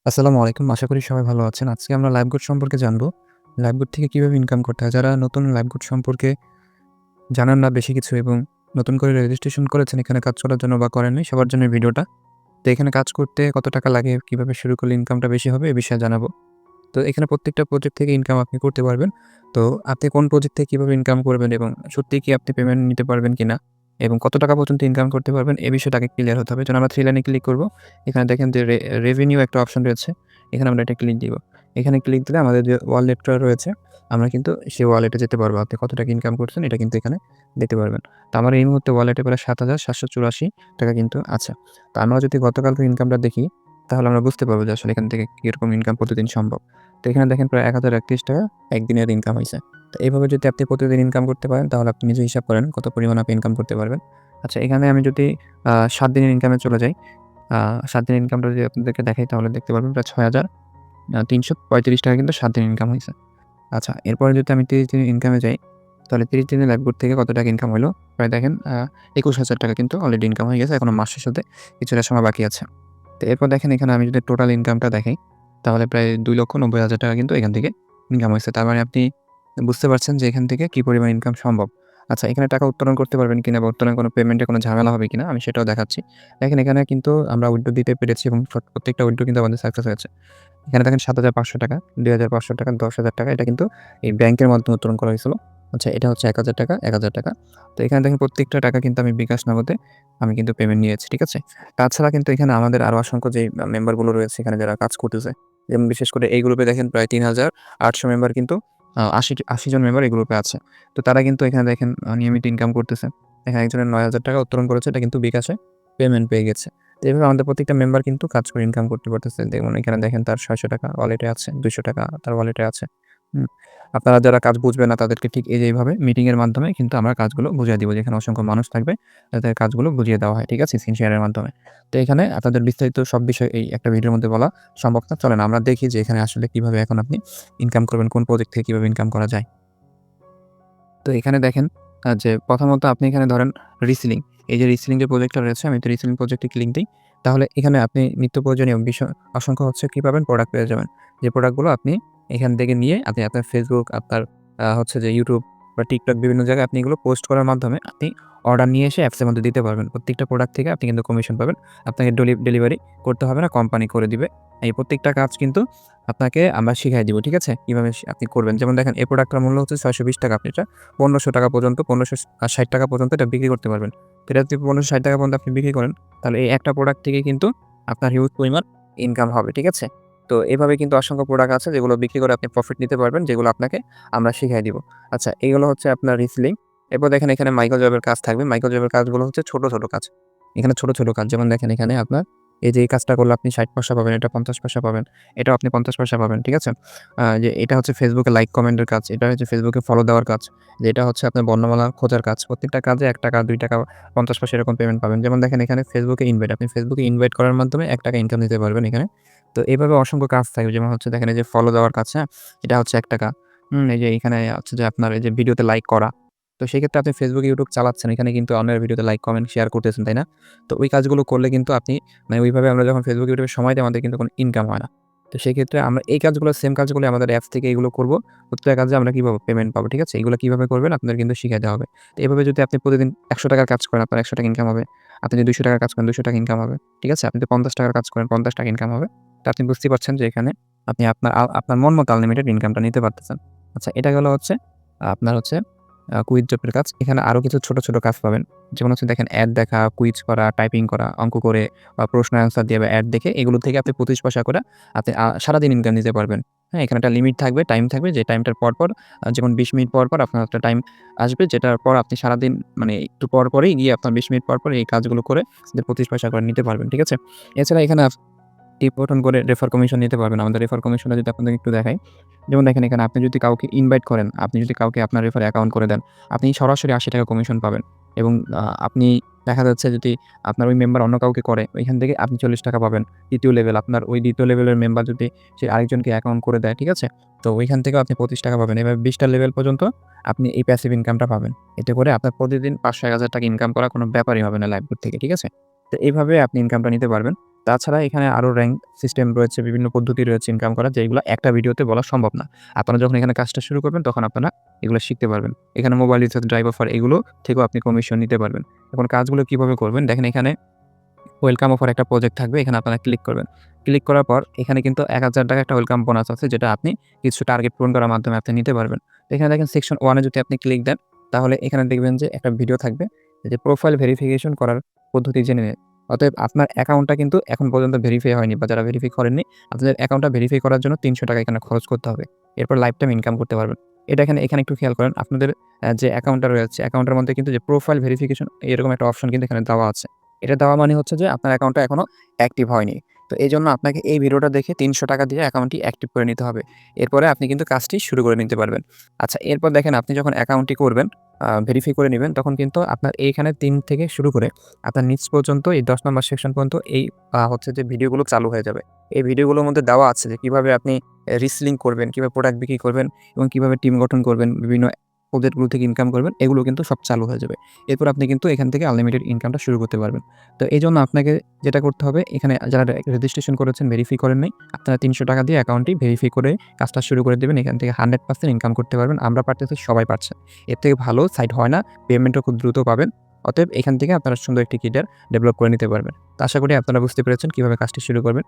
আসসালামু আলাইকুম। আশা করি সবাই ভালো আছেন। আজকে আমরা লাইফগুড সম্পর্কে জানবো। লাইফগুড থেকে কিভাবে ইনকাম করতে হয়। যারা নতুন লাইফগুড সম্পর্কে জানেন না বেশি কিছু এবং নতুন করে রেজিস্ট্রেশন করেছেন এখানে কাজ করার জন্য বা করেননি সবার জন্য এই ভিডিওটা। তো এখানে কাজ করতে কত টাকা লাগে, কিভাবে শুরু করলে ইনকামটা বেশি হবে এ বিষয়ে জানাবো। তো এখানে প্রত্যেকটা প্রজেক্ট থেকে ইনকাম আপনি করতে পারবেন। তো আপনি কোন প্রজেক্ট থেকে কিভাবে ইনকাম করবেন এবং সত্যিই কি আপনি পেমেন্ট নিতে পারবেন কিনা এবং কত টাকা পর্যন্ত ইনকাম করতে পারবেন এই বিষয়টা আগে ক্লিয়ার হতে হবে। যেমন আমরা 3 লাইনে ক্লিক করব। এখানে দেখেন যে রেভিনিউ একটা অপশন রয়েছে। এখানে আমরা এটা ক্লিক দিব। এখানে ক্লিক দিলে আমাদের যে ওয়ালেটটা রয়েছে আমরা কিন্তু সেই ওয়ালেটে যেতে পারবো। আপনি কত টাকা ইনকাম করছেন এটা কিন্তু এখানে দেখতে পারবেন। তো আমার এই মুহূর্তে ওয়ালেটে প্রায় ৳৭,৭84 কিন্তু আছে। তো আমরা যদি গতকালকের ইনকামটা দেখি তাহলে আমরা বুঝতে পারবো যে আসলে এখান থেকে কিরকম ইনকাম প্রতিদিন সম্ভব। তো এখানে দেখেন প্রায় ৳১,০৩১ একদিনের ইনকাম হইছে। তো এভাবে যদি আপনি প্রতিদিন ইনকাম করতে পারেন তাহলে আপনি নিজে হিসাব করেন কত পরিমাণ আপনি ইনকাম করতে পারবেন। আচ্ছা এখানে আমি যদি ৭ দিনের ইনকামে চলে যাই, ৭ দিনের ইনকামটা যদি আপনাদেরকে দেখাই তাহলে দেখতে পারবেন প্রায় ৳৬,৩৩৫ কিন্তু ৭ দিনের ইনকাম হইছে। আচ্ছা এরপরে যদি আমি ৩০ দিনের ইনকামে যাই, তাহলে ৩০ দিনের লাইফগুড থেকে কত টাকা ইনকাম হইলো? প্রায় দেখেন ৳২১,০০০ কিন্তু অলরেডি ইনকাম হয়ে গেছে। এখনো মাস শেষ হতে কিছুটা সময় বাকি আছে। তো এরপর দেখেন এখানে আমি যদি টোটাল ইনকামটা দেখাই, তাহলে প্রায় ৳২,৯০,০০০ কিন্তু এখান থেকে ইনকাম হইছে। তার মানে আপনি বুঝতে পারছেন যে এখান থেকে কি পরিমাণ ইনকাম সম্ভব। আচ্ছা এখানে টাকা উত্তোলন করতে পারবেন কিনা বা উত্তোলনে কোনো পেমেন্টে কোনো ঝামেলা হবে কিনা আমি সেটাও দেখাচ্ছি। দেখেন এখানে কিন্তু আমরা উইথড্র দিতে পেরেছি এবং প্রত্যেকটা উইথড্র কিন্তু আমাদের সাকসেস হয়েছে। এখানে দেখেন ৳৭,৫০০, ৳২,৫০০, ৳১০,০০০ এটা কিন্তু এই ব্যাংকের মাধ্যমে উত্তোলন করা হয়েছিল। আচ্ছা এটা হচ্ছে ৳১,০০০, ৳১,০০০। তো এখানে দেখেন প্রত্যেকটা টাকা কিন্তু আমি বিকাশ নগদে আমি কিন্তু পেমেন্ট নিয়েছি। ঠিক আছে? তাছাড়া কিন্তু এখানে আমাদের আরো অসংখ্য যেই মেম্বারগুলো রয়েছে এখানে যারা কাজ করতেছে এবং বিশেষ করে এই গ্রুপে দেখেন প্রায় ৩,৮০০ মেম্বার কিন্তু ৮০ জন মেম্বার এই গ্রুপে আছে। তো তারা কিন্তু এখানে দেখেন নিয়মিত ইনকাম করতেছে। এখানে একজনের ৳৯,০০০ উত্তোলন করেছে এটা কিন্তু বিকাশে পেমেন্ট পেয়ে গেছে। তো এভাবে আমাদের প্রত্যেকটা মেম্বার কিন্তু কাজ করে ইনকাম করতে পারতেছে। যেমন এখানে দেখেন তার ৳৬০০ ওয়ালেটে আছে, ৳২০০ তার ওয়ালেটে আছে। হুম? আপনারা যারা কাজ বুঝবে না তাদেরকে ঠিক এই যে এইভাবে মিটিং এর মাধ্যমে কিন্তু আমরা কাজগুলো বুঝিয়ে দিব। যেখানে অসংখ্য মানুষ থাকবে তাদের কাজগুলো বুঝিয়ে দেওয়া হয়। ঠিক আছে? স্ক্রিন শেয়ারের মাধ্যমে। তো এখানে আপনাদের বিস্তারিত সব বিষয় এই একটা ভিডিওর মধ্যে বলা সম্ভব না। চলেন আমরা দেখি যে এখানে আসলে কিভাবে এখন আপনি ইনকাম করবেন, কোন প্রজেক্ট থেকে কিভাবে ইনকাম করা যায়। তো এখানে দেখেন যে প্রথমত আপনি এখানে ধরেন রিসেলিং। এই যে রিসেলিং যে প্রজেক্টটা রয়েছে আমি তো রিসেলিং প্রজেক্টে ক্লিক দেই। তাহলে এখানে আপনি নিত্য প্রয়োজনীয় বিষয় অসংখ্য হচ্ছে কি পাবেন প্রোডাক্ট পেয়ে যাবেন। যে প্রোডাক্টগুলো আপনি এখান থেকে নিয়ে আপনি আপনার Facebook, আপনার হচ্ছে যে YouTube বা TikTok বিভিন্ন জায়গায় আপনি এগুলো পোস্ট করার মাধ্যমে আপনি অর্ডার নিয়ে এসে অ্যাপসের মধ্যে দিতে পারবেন। প্রত্যেকটা প্রোডাক্ট থেকে আপনি কিন্তু কমিশন পাবেন। আপনাকে ডেলিভারি করতে হবে না, কোম্পানি করে দিবে। এই প্রত্যেকটা কাজ কিন্তু আপনাকে আমরা শিখাই দিব। ঠিক আছে? কিভাবে আপনি করবেন। যেমন দেখেন এই প্রোডাক্টটার মূল্য হচ্ছে ৳৬২০ আপনি এটা ৳১৫০০ পর্যন্ত ৳১৫৬০ পর্যন্ত এটা বিক্রি করতে পারবেন। তো এটা যদি ৳১৫৬০ পর্যন্ত আপনি বিক্রি করেন, তাহলে এই একটা প্রোডাক্ট থেকে কিন্তু আপনার হিউজ পরিমাণ ইনকাম হবে। ঠিক আছে? তো এভাবে কিন্তু অসংখ্য প্রোডাক্ট আছে যেগুলো বিক্রি করে আপনি প্রফিট নিতে পারবেন, যেগুলো আপনাকে আমরা শিখাই দিব। আচ্ছা এগুলো হচ্ছে আপনার রিসেলিং। এরপর দেখেন এখানে মাইক্রো জবের কাজ থাকবে। মাইক্রো জবের কাজগুলো হচ্ছে ছোট, ছোট কাজ। এখানে ছোট, ছোট কাজ যেমন দেখেন এখানে আপনার এই যে এই কাজটা করলে আপনি ৬০ পয়সা পাবেন, এটা ৫০ পয়সা পাবেন, এটাও আপনি ৫০ পয়সা পাবেন। ঠিক আছে? যে এটা হচ্ছে Facebook এ লাইক কমেন্টের কাজ, এটা হচ্ছে Facebook এ ফলো দেওয়ার কাজ, যেটা হচ্ছে আপনার বর্ণমালা খোঁজার কাজ। প্রত্যেকটা কাজে ৳১, ৳২, ৫০ পয়সা এরকম পেমেন্ট পাবেন। যেমন দেখেন এখানে Facebook এ ইনভাইট, আপনি Facebook এ ইনভাইট করার মাধ্যমে ৳১ ইনকাম নিতে পারবেন এখানে। তো এভাবে অসংখ্য কাজ থাকবে। যেমন হচ্ছে দেখেন এই যে ফলো দেওয়ার কাজ, হ্যাঁ? এটা হচ্ছে ৳১। এই যে এখানে হচ্ছে যে আপনার এই যে ভিডিওতে লাইক করা। তো সেক্ষেত্রে আপনি Facebook, YouTube চালাচ্ছেন। এখানে কিন্তু অন্যের ভিডিওতে লাইক, কমেন্ট, শেয়ার করতেছেন, তাই না? তো ওই কাজগুলো করলে কিন্তু আপনি মানে ওইভাবে আমরা যখন Facebook, YouTube এ সময় দিই আমাদের কিন্তু কোনো ইনকাম হয় না। তো সেক্ষেত্রে আমরা এই কাজগুলো সেম কাজগুলো আমাদের অ্যাপস থেকে এগুলো করব। প্রত্যেকটা কাজে আমরা কি পাবো? পেমেন্ট পাবো। ঠিক আছে? এগুলো কিভাবে করবেন আপনাদের কিন্তু শিখাই দেওয়া হবে। তো এভাবে যদি আপনি প্রতিদিন ৳১০০ র কাজ করেন আপনার ৳১০০ ইনকাম হবে। আপনি যদি ৳২০০ র কাজ করেন ৳২০০ ইনকাম হবে। ঠিক আছে? আপনি যদি ৳৫০ র কাজ করেন ৳৫০ ইনকাম হবে। তো আপনি বুঝতেই পারছেন যে এখানে আপনি আপনার মন মতো আনলিমিটেড ইনকামটা নিতে পারতেছেন। আচ্ছা এটা গেল হচ্ছে আপনার হচ্ছে কুইজ জবের কাজ। এখানে আরো কিছু ছোট, ছোট কাজ পাবেন। যেমন হচ্ছে দেখেন অ্যাড দেখা, কুইজ করা, টাইপিং করা, অঙ্ক করে বা প্রশ্ন অ্যান্সার দিয়ে বা অ্যাড দেখে এগুলো থেকে আপনি ২৫ পয়সা করে আপনি সারাদিন ইনকাম নিতে পারবেন। হ্যাঁ? এখানে একটা লিমিট থাকবে, টাইম থাকবে যে টাইমটার পর, পর যেমন ২০ মিনিট পর, পর আপনার একটা টাইম আসবে যেটার পর আপনি সারাদিন মানে একটু পর, পরেই গিয়ে আপনার ২০ মিনিট পর, পর এই কাজগুলো করে ২৫ পয়সা করে নিতে পারবেন। ঠিক আছে? এছাড়া এখানে টিপ গঠন করে রেফার কমিশন নিতে পারবেন। আমাদের রেফার কমিশনটা যদি আপনাদেরকে একটু দেখাই। যেমন দেখেন এখানে আপনি যদি কাউকে ইনভাইট করেন, আপনি যদি কাউকে আপনার রেফারে অ্যাকাউন্ট করে দেন, আপনি সরাসরি ৳৮০ কমিশন পাবেন এবং আপনি দেখা যাচ্ছে যদি আপনার ওই মেম্বার অন্য কাউকে করে, ওইখান থেকে আপনি ৳৪০ পাবেন। ২য় লেভেল আপনার ওই ২য় লেভেলের মেম্বার যদি সে আরেকজনকে অ্যাকাউন্ট করে দেয়, ঠিক আছে? তো ওইখান থেকেও আপনি ৳২৫ পাবেন। এভাবে ২০ টা লেভেল পর্যন্ত আপনি এই প্যাসিভ ইনকামটা পাবেন। এতে করে আপনার প্রতিদিন ৳৫০০ ৳১,০০০ ইনকাম করা কোনো ব্যাপারই হবে না লাইভগুড থেকে, ঠিক আছে? তো এইভাবে আপনি ইনকামটা নিতে পারবেন। তাছাড়া এখানে আরও র্যাঙ্ক সিস্টেম রয়েছে, বিভিন্ন পদ্ধতি রয়েছে ইনকাম করার, যেগুলো একটা ভিডিওতে বলা সম্ভব না। আপনারা যখন এখানে কাজটা শুরু করবেন তখন আপনারা এগুলো শিখতে পারবেন। এখানে মোবাইল রিচার্জ, ড্রাইভ অফার এগুলো থেকেও আপনি কমিশন নিতে পারবেন। এখন কাজগুলো কিভাবে করবেন দেখেন, এখানে ওয়েলকাম অফার একটা প্রজেক্ট থাকবে, এখানে আপনারা ক্লিক করবেন। ক্লিক করার পর এখানে কিন্তু ৳১,০০০ একটা ওয়েলকাম বোনাস আছে, যেটা আপনি কিছু টার্গেট পূরণ করার মাধ্যমে আপনি নিতে পারবেন। তো এখানে দেখেন সেকশন 1 এ যদি আপনি ক্লিক দেন, তাহলে এখানে দেখবেন যে একটা ভিডিও থাকবে যে প্রোফাইল ভেরিফিকেশন করার পদ্ধতি জেনে নিন। অতএব আপনার অ্যাকাউন্টটা কিন্তু এখন পর্যন্ত ভেরিফাই হয়নি, বা যারা ভেরিফাই করেননি, আপনাদের অ্যাকাউন্টটা ভেরিফাই করার জন্য ৳৩০০ এখানে খরচ করতে হবে। এরপর লাইফ টাইম ইনকাম করতে পারবেন। এটা এখানে একটু খেয়াল করেন, আপনাদের যে অ্যাকাউন্টটা রয়েছে, অ্যাকাউন্টের মধ্যে কিন্তু যে প্রোফাইল ভেরিফিকেশন এরকম একটা অপশন কিন্তু এখানে দেওয়া আছে। এটা দেওয়া মানে হচ্ছে যে আপনার অ্যাকাউন্টটা এখনো অ্যাক্টিভ হয়নি। তো এজন্য আপনাকে এই ভিডিওটা দেখে ৳৩০০ দিয়ে অ্যাকাউন্টটি অ্যাক্টিভ করে নিতে হবে। এরপরে আপনি কিন্তু কাজটি শুরু করে নিতে পারবেন। আচ্ছা, এরপর দেখেন আপনি যখন অ্যাকাউন্টটি করবেন, ভেরিফাই করে নিবেন, তখন কিন্তু আপনার এইখানে ৩ থেকে শুরু করে আপনার নিচ পর্যন্ত এই ১০ নাম্বার সেকশন পর্যন্ত এই হচ্ছে যে ভিডিওগুলো চালু হয়ে যাবে। এই ভিডিওগুলোর মধ্যে দেওয়া আছে যে কিভাবে আপনি রিসেলিং করবেন, কিভাবে প্রোডাক্ট বিক্রি করবেন এবং কিভাবে টিম গঠন করবেন, বিভিন্ন প্রজেক্টগুলো থেকে ইনকাম করবেন, এগুলো কিন্তু সব চালু হয়ে যাবে। এরপর আপনি কিন্তু এখান থেকে আনলিমিটেড ইনকামটা শুরু করতে পারবেন। তো এজন্য আপনাকে যেটা করতে হবে, এখানে যারা রেজিস্ট্রেশন করেছেন, ভেরিফাই করেন নাই, আপনারা ৳৩০০ দিয়ে অ্যাকাউন্টটি ভেরিফাই করে কাজটা শুরু করে দিবেন। এখান থেকে 100% ইনকাম করতে পারবেন। আমরা পারতেছি, সবাই পারছে। এর থেকে ভালো সাইট হয় না। পেমেন্টও খুব দ্রুত পাবেন। অতএব এখান থেকে আপনারা সুন্দর একটি ক্যারিয়ার ডেভেলপ করে নিতে পারবেন। তো আশা করি আপনারা বুঝতে পেরেছেন কিভাবে কাজটি শুরু করবেন।